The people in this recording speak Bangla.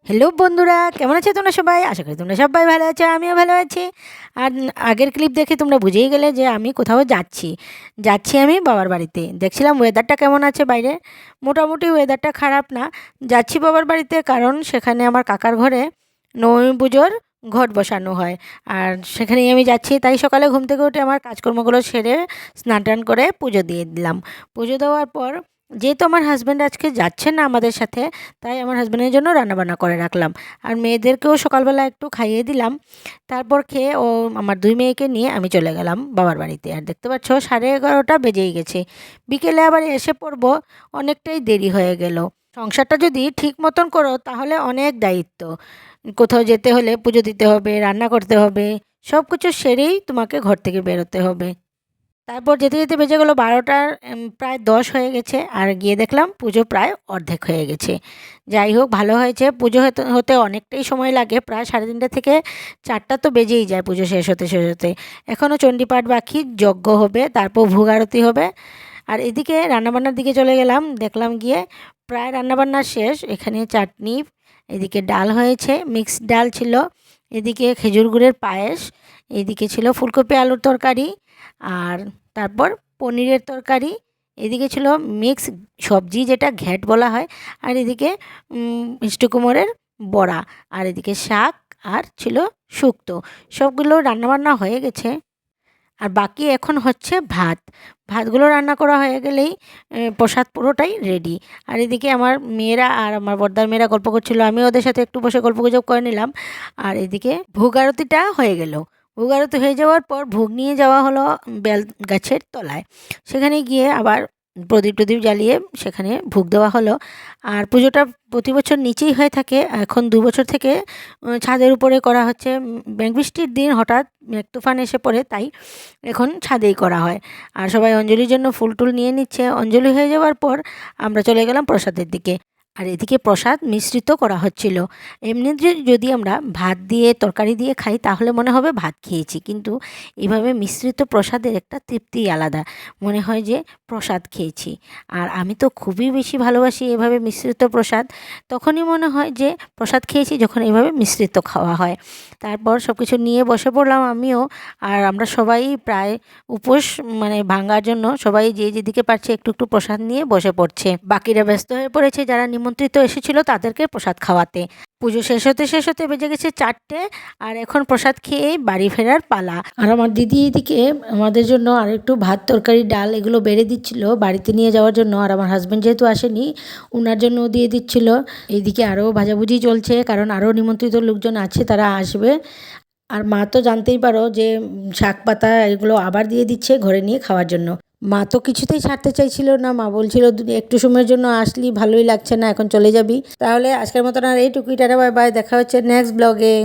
হ্যালো বন্ধুরা, কেমন আছো তোমরা সবাই? আশা করি তোমরা সবাই ভালো আছো, আমিও ভালো আছি। আর আগের ক্লিপ দেখে তোমরা বুঝেই গেলে যে আমি কোথাও যাচ্ছি আমি বাবার বাড়িতে। দেখছিলাম ওয়েদারটা কেমন আছে বাইরে। মোটামুটি ওয়েদারটা খারাপ না। যাচ্ছি বাবার বাড়িতে কারণ সেখানে আমার কাকার ঘরে নবমী পুজোর ঘট বসানো হয়। আর সেখানেই আমি যাচ্ছি, তাই সকালে ঘুম থেকে উঠে আমার কাজকর্মগুলো সেরে স্নান টান করে পুজো দিয়ে দিলাম। পুজো দেওয়ার পর যেহেতু আমার হাজব্যান্ড আজকে যাচ্ছে না আমাদের সাথে, তাই আমার হাজব্যান্ডের জন্য রান্নাবান্না করে রাখলাম। আর মেয়েদেরকেও সকালবেলা একটু খাইয়ে দিলাম। তারপর খেয়ে আমার দুই মেয়েকে নিয়ে আমি চলে গেলাম বাবার বাড়িতে। আর দেখতে পাচ্ছ 11:30 বেজেই গেছে। বিকেলে আবার এসে পড়বো, অনেকটাই দেরি হয়ে গেল। সংসারটা যদি ঠিক মতন করো তাহলে অনেক দায়িত্ব। কোথাও যেতে হলে পুজো দিতে হবে, রান্না করতে হবে, সব কিছু সেরেই তোমাকে ঘর থেকে বেরোতে হবে। তারপর যেতে যেতে বেজে গেলো 12টার প্রায় 10 হয়ে গেছে। আর গিয়ে দেখলাম পুজো প্রায় অর্ধেক হয়ে গেছে। যাই হোক, ভালো হয়েছে। পুজো হতে হতে অনেকটাই সময় লাগে, প্রায় 3:30 থেকে 4টা তো বেজেই যায় পুজো শেষ হতে। এখনও চণ্ডীপাঠ বাকি, যজ্ঞ হবে, তারপর ভোগ আরতি হবে। আর এদিকে রান্নাবান্নার দিকে চলে গেলাম, দেখলাম গিয়ে প্রায় রান্নাবান্না শেষ। এখানে চাটনি, এদিকে ডাল হয়েছে, মিক্সড ডাল ছিল, এদিকে খেজুর গুড়ের পায়েস, এদিকে ছিল ফুলকপি আলুর তরকারি, আর তারপর পনিরের তরকারি, এদিকে ছিল মিক্স সবজি যেটা ঘ্যাট বলা হয়, আর এদিকে মিষ্টি কুমড়ের বড়া, আর এদিকে শাক, আর ছিল শুক্তো। সবগুলো রান্নাবান্না হয়ে গেছে। আর বাকি এখন হচ্ছে ভাতগুলো রান্না করা হয়ে গেলেই প্রসাদ পুরোটাই রেডি। আর এদিকে আমার মেয়েরা আর আমার বড়দার মেয়েরা গল্প করছিল, আমি ওদের সাথে একটু বসে গল্পগুজব করে নিলাম। আর এদিকে ভোগ আরতিটা হয়ে গেল। ভোগ আরতি হয়ে যাওয়ার পর ভোগ নিয়ে যাওয়া হলো বেল গাছের তলায়। সেখানে গিয়ে আবার প্রদীপ টদীপ জ্বালিয়ে সেখানে ভোগ দেওয়া হলো। আর পুজোটা প্রতি বছর নিচেই হয়ে থাকে, এখন 2 বছর থেকে ছাদের উপরে করা হচ্ছে। মেঘ বৃষ্টির দিন হঠাৎ মেঘ তুফান এসে পড়ে, তাই এখন ছাদেই করা হয়। আর সবাই অঞ্জলির জন্য ফুল টুল নিয়ে নিচ্ছে। অঞ্জলি হয়ে যাওয়ার পর আমরা চলে গেলাম প্রসাদের দিকে। আর এদিকে প্রসাদ মিশ্রিত করা হচ্ছিল। এমনি যদি আমরা ভাত দিয়ে তরকারি দিয়ে খাই তাহলে মনে হবে ভাত খেয়েছি, কিন্তু এভাবে মিশ্রিত প্রসাদের একটা তৃপ্তি আলাদা, মনে হয় যে প্রসাদ খেয়েছি। আর আমি তো খুবই বেশি ভালোবাসি এভাবে মিশ্রিত প্রসাদ। তখনই মনে হয় যে প্রসাদ খেয়েছি যখন এভাবে মিশ্রিত খাওয়া হয়। তারপর সব কিছু নিয়ে বসে পড়লাম আমিও। আর আমরা সবাই প্রায় উপোস ভাঙার জন্য সবাই যে যেদিকে পারছে একটু একটু প্রসাদ নিয়ে বসে পড়ছে। বাকিরা ব্যস্ত হয়ে পড়েছে যারা নিমন্ত্রিত এসেছিল তাদেরকে প্রসাদ খাওয়াতে। পুজো শেষ হতে বেজে গেছে 4টে। আর এখন প্রসাদ খেয়েই বাড়ি ফেরার পালা। আর আমার দিদি এদিকে আমাদের জন্য আর একটু ভাত তরকারি ডাল এগুলো বেড়ে দিচ্ছিল বাড়িতে নিয়ে যাওয়ার জন্য। আর আমার হাজব্যান্ড যেহেতু আসেনি, ওনার জন্যও দিয়ে দিচ্ছিল। এইদিকে আরও ভাজাভুজি চলছে, কারণ আরও নিমন্ত্রিত লোকজন আছে, তারা আসবে। আর মা তো জানতেই পারো যে শাক পাতা এগুলো আবার দিয়ে দিচ্ছে ঘরে নিয়ে খাওয়ার জন্য। মা তো কিছুতেই ছাড়তে চাইছিল না, মা বলছিল একটু সময়ের জন্য আসলি, ভালোই লাগছে না, এখন চলে যাবি। তাহলে আজকের মতন আর এইটুকুই, টাটা বাই বাই, দেখা হচ্ছে নেক্সট ব্লগে।